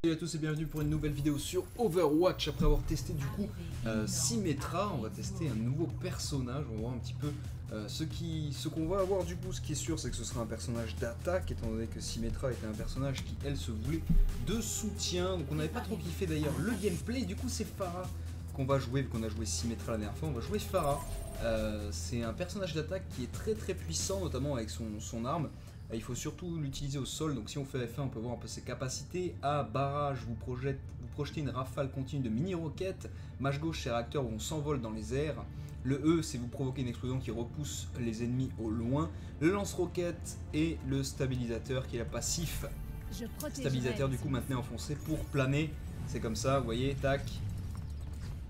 Salut à tous et bienvenue pour une nouvelle vidéo sur Overwatch. Après avoir testé du coup Symmetra, on va tester un nouveau personnage. On va voir un petit peu ce qu'on va avoir du coup. Ce qui est sûr, c'est que ce sera un personnage d'attaque, étant donné que Symmetra était un personnage qui elle se voulait de soutien. Donc on n'avait pas trop kiffé d'ailleurs le gameplay. Du coup c'est Pharah qu'on va jouer, vu qu'on a joué Symmetra la dernière fois. On va jouer Pharah. C'est un personnage d'attaque qui est très puissant, notamment avec son arme. Il faut surtout l'utiliser au sol, donc si on fait F1 on peut voir un peu ses capacités. A, barrage, vous projetez une rafale continue de mini-roquettes. Mâche gauche c'est réacteur où on s'envole dans les airs. Le E c'est vous provoquez une explosion qui repousse les ennemis au loin. Le lance-roquette et le stabilisateur qui est la passif. Stabilisateur du coup maintenez enfoncé pour planer. C'est comme ça, vous voyez, tac.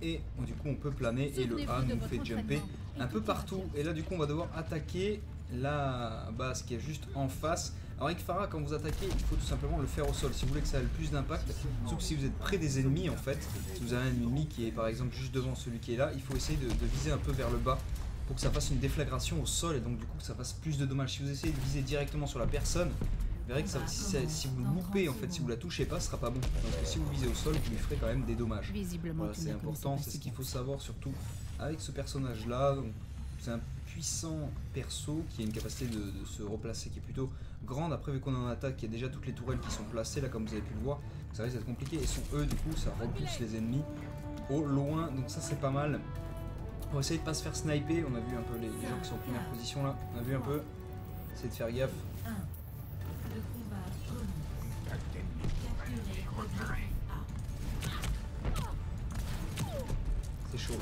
Et du coup on peut planer et le A nous fait jumper un peu partout. Et là du coup on va devoir attaquer la base qui est juste en face. Alors avec Pharah, quand vous attaquez, il faut tout simplement le faire au sol si vous voulez que ça ait le plus d'impact. Sauf que si vous êtes près des ennemis en fait, si vous avez un ennemi qui est par exemple juste devant celui qui est là, il faut essayer de viser un peu vers le bas pour que ça fasse une déflagration au sol et donc du coup que ça fasse plus de dommages. Si vous essayez de viser directement sur la personne, vous verrez que ça, si vous le loupez en fait, si vous la touchez pas, ce sera pas bon. Parce que si vous visez au sol, vous lui ferez quand même des dommages. Voilà, c'est important, c'est ce qu'il faut savoir surtout avec ce personnage là. C'est un puissant perso qui a une capacité de se replacer qui est plutôt grande. Après vu qu'on est en attaque, il y a déjà toutes les tourelles qui sont placées là comme vous avez pu le voir. Ça risque d'être compliqué et son E du coup ça repousse les ennemis au loin. Donc ça c'est pas mal. On va essayer de pas se faire sniper. On a vu un peu les gens qui sont en première position là. On a vu un peu. Essayer de faire gaffe. C'est chaud.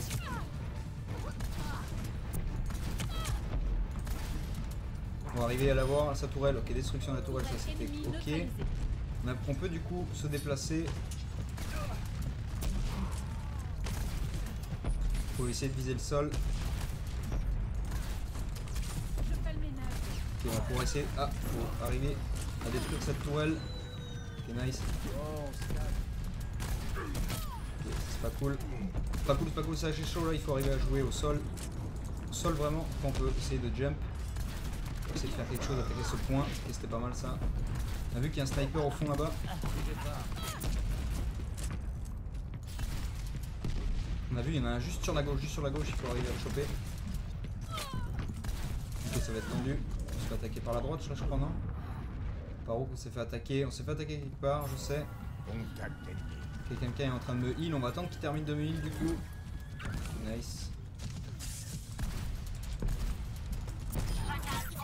On va arriver à l'avoir à sa tourelle. Ok, destruction de la tourelle, ça c'était ok. On peut du coup se déplacer. Faut essayer de viser le sol. Ok, on va pouvoir essayer. Ah, faut arriver à détruire cette tourelle. Ok, nice. Ok, c'est pas cool. C'est pas cool, ça c'est chaud là. Il faut arriver à jouer au sol. Au sol vraiment, quand on peut essayer de jump. Essayer de faire quelque chose, attaquer ce point, et c'était pas mal ça. On a vu qu'il y a un sniper au fond là-bas. On a vu, il y en a un juste sur la gauche, il faut arriver à le choper. Ok, ça va être tendu. On se fait attaquer par la droite, là je crois, non? Par où on s'est fait attaquer? On s'est fait attaquer quelque part, je sais. Ok, quelqu'un est en train de me heal, on va attendre qu'il termine de me heal du coup. Nice.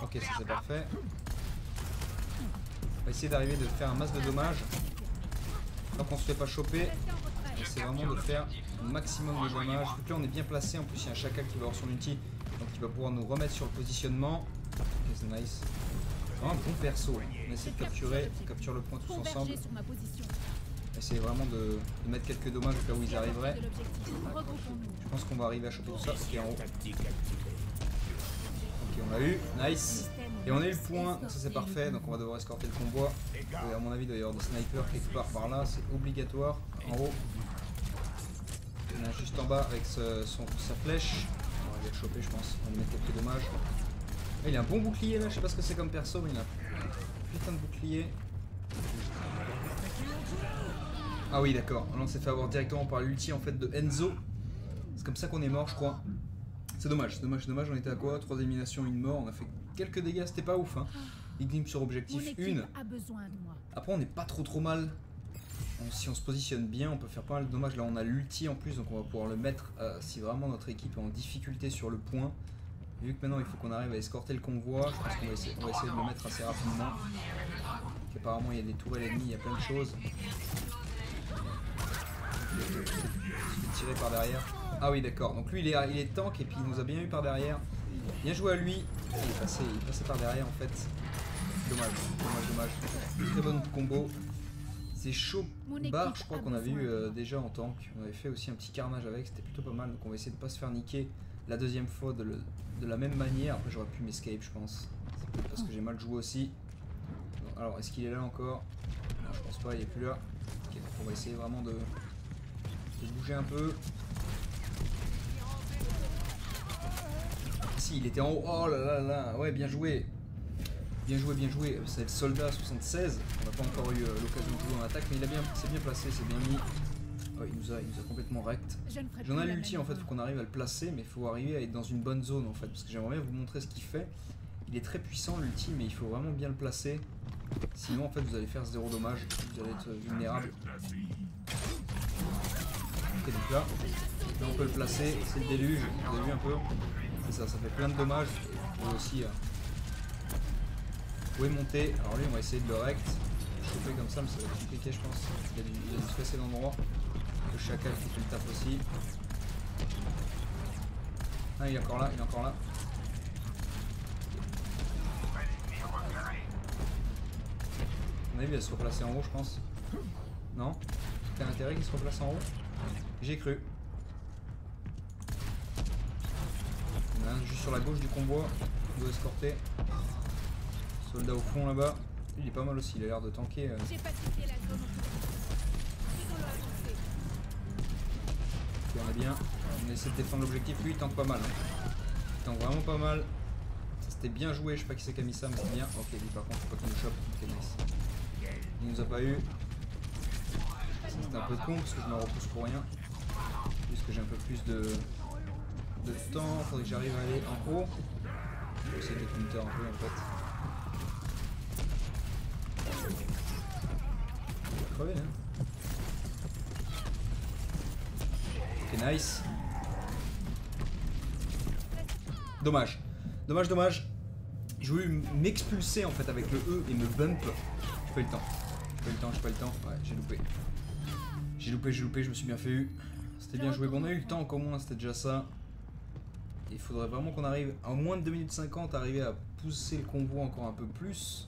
Ok, ça c'est parfait. On va essayer d'arriver de faire un masse de dommages. Tant qu'on se fait pas choper, c'est vraiment de faire un maximum de dommages. Donc là on est bien placé, en plus il y a un chacal qui va avoir son ulti, donc il va pouvoir nous remettre sur le positionnement. Ok, c'est nice. Vraiment un bon perso. On essaie de capturer, on capture le point tous ensemble. On va essayer vraiment de mettre quelques dommages au cas où ils arriveraient. Je pense qu'on va arriver à choper tout ça. Ok, en haut. Ok, on l'a eu, nice. Et on a eu le point, donc ça c'est parfait, donc on va devoir escorter le convoi. Et à mon avis il doit y avoir des snipers quelque part par là, c'est obligatoire. En haut. Il y en a juste en bas avec sa flèche. On va aller le choper je pense, on va lui mettre quelques dommages. Et il a un bon bouclier là, je sais pas ce que c'est comme perso, mais il a un putain de bouclier. Ah oui d'accord, là on s'est fait avoir directement par l'ulti en fait de Enzo. C'est comme ça qu'on est mort je crois. C'est dommage, on était à quoi? 3 éliminations, 1 mort, on a fait quelques dégâts, c'était pas ouf hein. Ignim sur objectif 1. Après on n'est pas trop mal. Si on se positionne bien, on peut faire pas mal de dommages. Là on a l'ulti en plus, donc on va pouvoir le mettre si vraiment notre équipe est en difficulté sur le point. Vu que maintenant il faut qu'on arrive à escorter le convoi, je pense qu'on va essayer de le mettre assez rapidement. Donc, apparemment il y a des tourelles ennemies, il y a plein de choses. Il se fait tirer par derrière. Ah oui d'accord, donc lui il est tank et puis il nous a bien eu par derrière. Bien joué à lui. Il est passé par derrière en fait. Dommage. Très bon combo. C'est chaud bar, je crois qu'on avait eu déjà en tank. On avait fait aussi un petit carnage avec, c'était plutôt pas mal. Donc on va essayer de pas se faire niquer la deuxième fois de la même manière. Après j'aurais pu m'escape je pense. C'est peut-être parce que j'ai mal joué aussi. Bon, alors est-ce qu'il est là encore? Non je pense pas, il est plus là. Ok, donc on va essayer vraiment de bouger un peu. Si, il était en haut. Oh là là là. Ouais, bien joué. Bien joué, c'est le soldat 76. On n'a pas encore eu l'occasion de jouer en attaque, mais c'est bien placé, c'est bien mis. Oh, il nous a complètement rect. J'en ai l'ulti en fait, faut qu'on arrive à le placer, mais il faut arriver à être dans une bonne zone en fait, parce que j'aimerais bien vous montrer ce qu'il fait. Il est très puissant l'ulti, mais il faut vraiment bien le placer. Sinon en fait vous allez faire 0 dommage, vous allez être vulnérable. Ok, donc là on peut le placer, c'est le déluge, vous avez vu un peu. C'est ça, ça fait plein de dommages. Vous aussi, vous pouvez monter. Alors lui on va essayer de le rect. Choper comme ça, mais ça va être compliqué je pense. Il a dû stresser l'endroit. Le chacal qui fait le taf aussi. Ah il est encore là, il est encore là. À mon avis il va se replacer en haut je pense. Non? T'as intérêt qu'il se replace en haut? J'ai cru. Il y en a un juste sur la gauche du convoi. On doit escorter. Soldat au fond là-bas. Il est pas mal aussi, il a l'air de tanker. Ok, on est bien. On essaie de défendre l'objectif. Lui il tank pas mal. Hein. Il tank vraiment pas mal. Ça c'était bien joué, je sais pas qui c'est qui a mis ça, mais c'est bien. Ok, lui par contre, faut pas qu'il nous chope. Ok, nice. Il nous a pas eu. C'était un peu con parce que je me repousse pour rien. Puisque j'ai un peu plus de temps, faudrait que j'arrive à aller en haut. Je vais essayer de counter un peu en fait. Crever, hein. Ok, nice. Dommage. Dommage. J'ai voulu m'expulser en fait avec le E et me bump. J'ai pas eu le temps. Ouais, j'ai loupé. Je me suis bien fait eu. C'était bien joué. Bon, on a eu le temps encore moins, c'était déjà ça. Il faudrait vraiment qu'on arrive, en moins de 2 minutes 50, arriver à pousser le convoi encore un peu plus.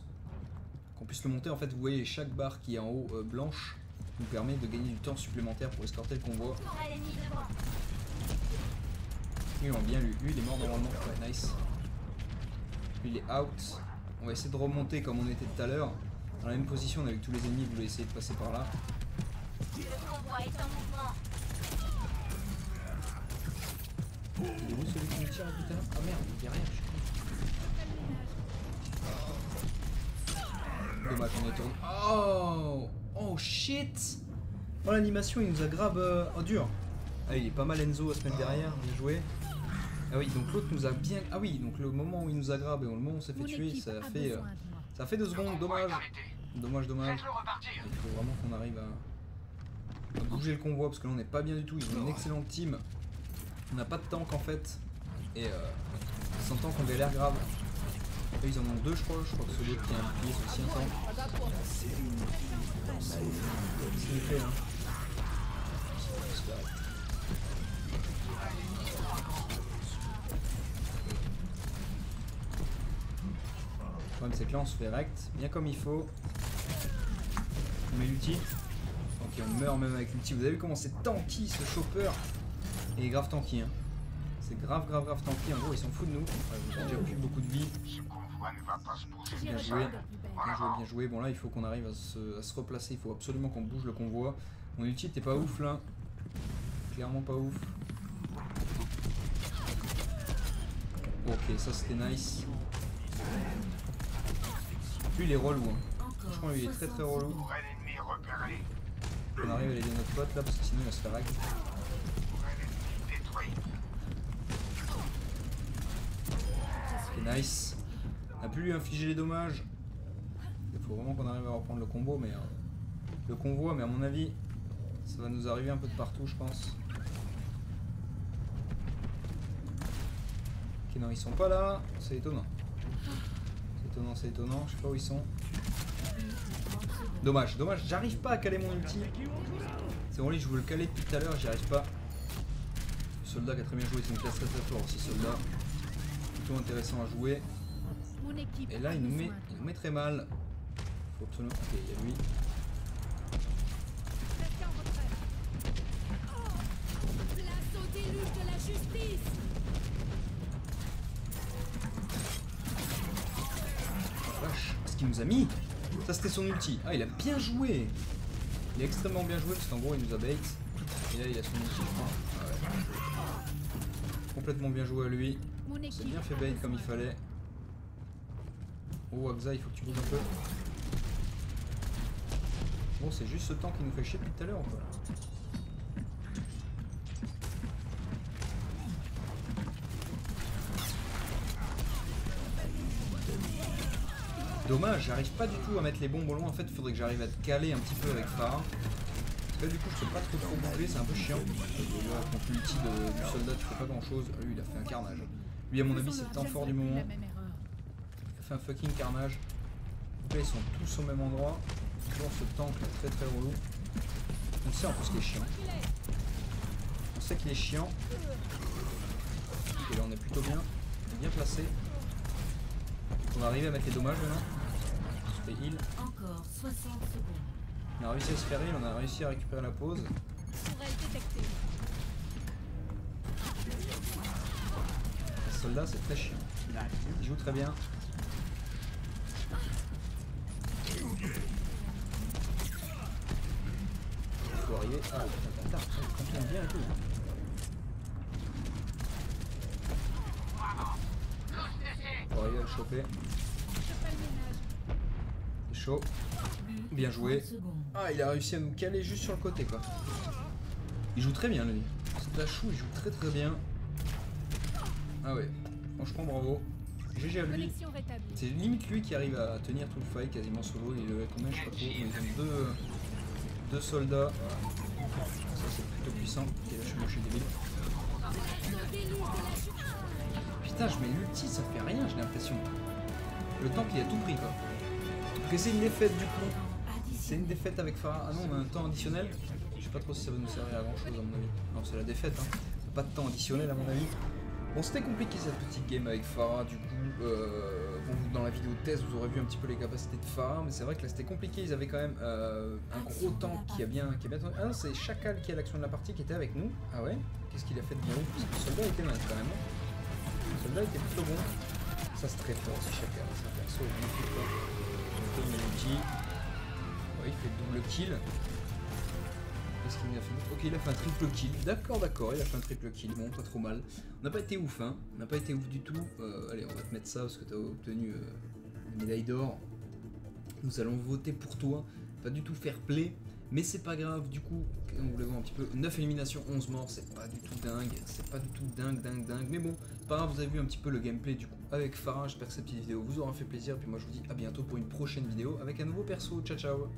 Qu'on puisse le monter. En fait, vous voyez, chaque barre qui est en haut blanche nous permet de gagner du temps supplémentaire pour escorter le convoi. Lui, on bien lui. Lui, il est mort normalement. Ouais, nice. Lui, il est out. On va essayer de remonter comme on était tout à l'heure. Dans la même position, on a vu que tous les ennemis voulaient essayer de passer par là. Il est où celui qui me tire tout à l'heure? Ah merde, il est derrière, je suis dommage, on est tourné. Oh shit. Oh l'animation, il nous a grave dur. Ah il est pas mal Enzo à se mettre derrière, bien joué. Ah oui, donc l'autre nous a bien... Ah oui, donc le moment où il nous a grave et au moment où on s'est fait tuer, ça a fait 2 secondes, dommage. Dommage. Il faut vraiment qu'on arrive à bouger le convoi parce que là on n'est pas bien du tout. Ils ont une excellente team. On n'a pas de tank en fait. Et sans tank on galère grave. Eux, ils en ont 2 je crois. Je crois que celui qui a un bouclier c'est aussi un tank. C'est une clé hein. Le problème c'est que là on se fait rect, bien comme il faut. On met l'ulti. Ok, on meurt même avec l'ulti. Vous avez vu comment c'est tanky ce chopper. Et il est grave tanky. Hein. C'est grave tanky. En gros, ils s'en foutent de nous. Ils ont déjà plus beaucoup de vie. Bien joué. Bon, là, il faut qu'on arrive à se replacer. Il faut absolument qu'on bouge le convoi. Mon ulti était pas ouf là. Clairement pas ouf. Ok, ça c'était nice. Lui, il est relou. Hein. Franchement, lui, il est très relou. On arrive à aider notre pote là parce que sinon il va se faire hack. C'est nice. On a pu lui infliger les dommages. Il faut vraiment qu'on arrive à reprendre le combo, mais le convoi, mais à mon avis, ça va nous arriver un peu de partout, je pense. Ok, non, ils sont pas là. C'est étonnant. C'est étonnant. Je sais pas où ils sont. Dommage. J'arrive pas à caler mon ulti. C'est bon, je voulais le caler depuis tout à l'heure, j'y arrive pas. Le soldat qui a très bien joué, c'est une classe très fort aussi, soldat. Plutôt intéressant à jouer. Et là, il nous met très mal. Faut absolument... Ok, il y a lui. Vache, ce qu'il nous a mis. Ça c'était son ulti. Ah il a bien joué. Il a extrêmement bien joué parce qu'en gros il nous a bait. Et là il a son ulti je crois. Ah ouais. Complètement bien joué à lui. C'est bien fait bait comme il fallait. Oh Axa, il faut que tu bouges un peu. Bon, c'est juste ce temps qui nous fait chier depuis tout à l'heure, quoi. Dommage, j'arrive pas du tout à mettre les bombes au loin. En fait, il faudrait que j'arrive à te caler un petit peu avec Pharah. Là, du coup, je peux pas trop bouger, c'est un peu chiant. Là, contre l'ulti du soldat, tu fais pas grand chose. Lui, il a fait un carnage. Lui, à mon avis, c'est le temps fort du moment. Il a fait un fucking carnage. Donc là, ils sont tous au même endroit. Toujours ce tank là, très très relou. On sait en plus qu'il est chiant. On sait qu'il est chiant. Et là, on est plutôt bien placé. On va arriver à mettre les dommages maintenant. On se fait heal. Encore 60 secondes. On a réussi à se faire heal, on a réussi à récupérer la pause. Le soldat, c'est très chiant. Il joue très bien. Faut arriver. Ah putain, bâtard, il fonctionne bien et tout. Faut arriver à le choper. C'est chaud. Bien joué. Ah, il a réussi à nous caler juste sur le côté, quoi. Il joue très bien, lui. C'est Tachou, il joue très très bien. Ah ouais, franchement bravo. GG à lui. C'est limite lui qui arrive à tenir tout le fight quasiment solo. Il est combien, je sais pas trop. Ils ont deux soldats. Ça c'est plutôt puissant. Ok, là je suis débile. Putain, je mets l'ulti, ça fait rien, j'ai l'impression. Le temps qu'il a tout pris, quoi. Que c'est une défaite du coup. C'est une défaite avec Pharah. Ah non, on a un temps additionnel. Je sais pas trop si ça va nous servir à grand chose à mon avis. Non, c'est la défaite, hein. Pas de temps additionnel à mon avis. Bon, c'était compliqué cette petite game avec Pharah, du coup. Bon, dans la vidéo de test, vous aurez vu un petit peu les capacités de Pharah, mais c'est vrai que là c'était compliqué. Ils avaient quand même un gros tank qui a bien tendu. Ah non, c'est Chacal qui a l'action de la partie qui était avec nous. Ah ouais. Qu'est-ce qu'il a fait de bien? Parce que le soldat était mal quand même. Le soldat était plutôt bon. Ça c'est très fort aussi Chacal. C'est un perso magnifique quoi. Ouais, il fait double kill. Qu'est-ce qu'il a fait? Ok, il a fait un triple kill. D'accord, il a fait un triple kill. Bon, pas trop mal. On n'a pas été ouf, hein. On n'a pas été ouf du tout. Allez, on va te mettre ça parce que tu as obtenu une médaille d'or. Nous allons voter pour toi. Pas du tout fair play. Mais c'est pas grave, du coup, on voulait voir un petit peu. 9 éliminations, 11 morts, c'est pas du tout dingue. C'est pas du tout dingue. Mais bon, pas grave, vous avez vu un petit peu le gameplay du coup avec Pharah. J'espère que cette petite vidéo vous aura fait plaisir. Puis moi, je vous dis à bientôt pour une prochaine vidéo avec un nouveau perso. Ciao, ciao.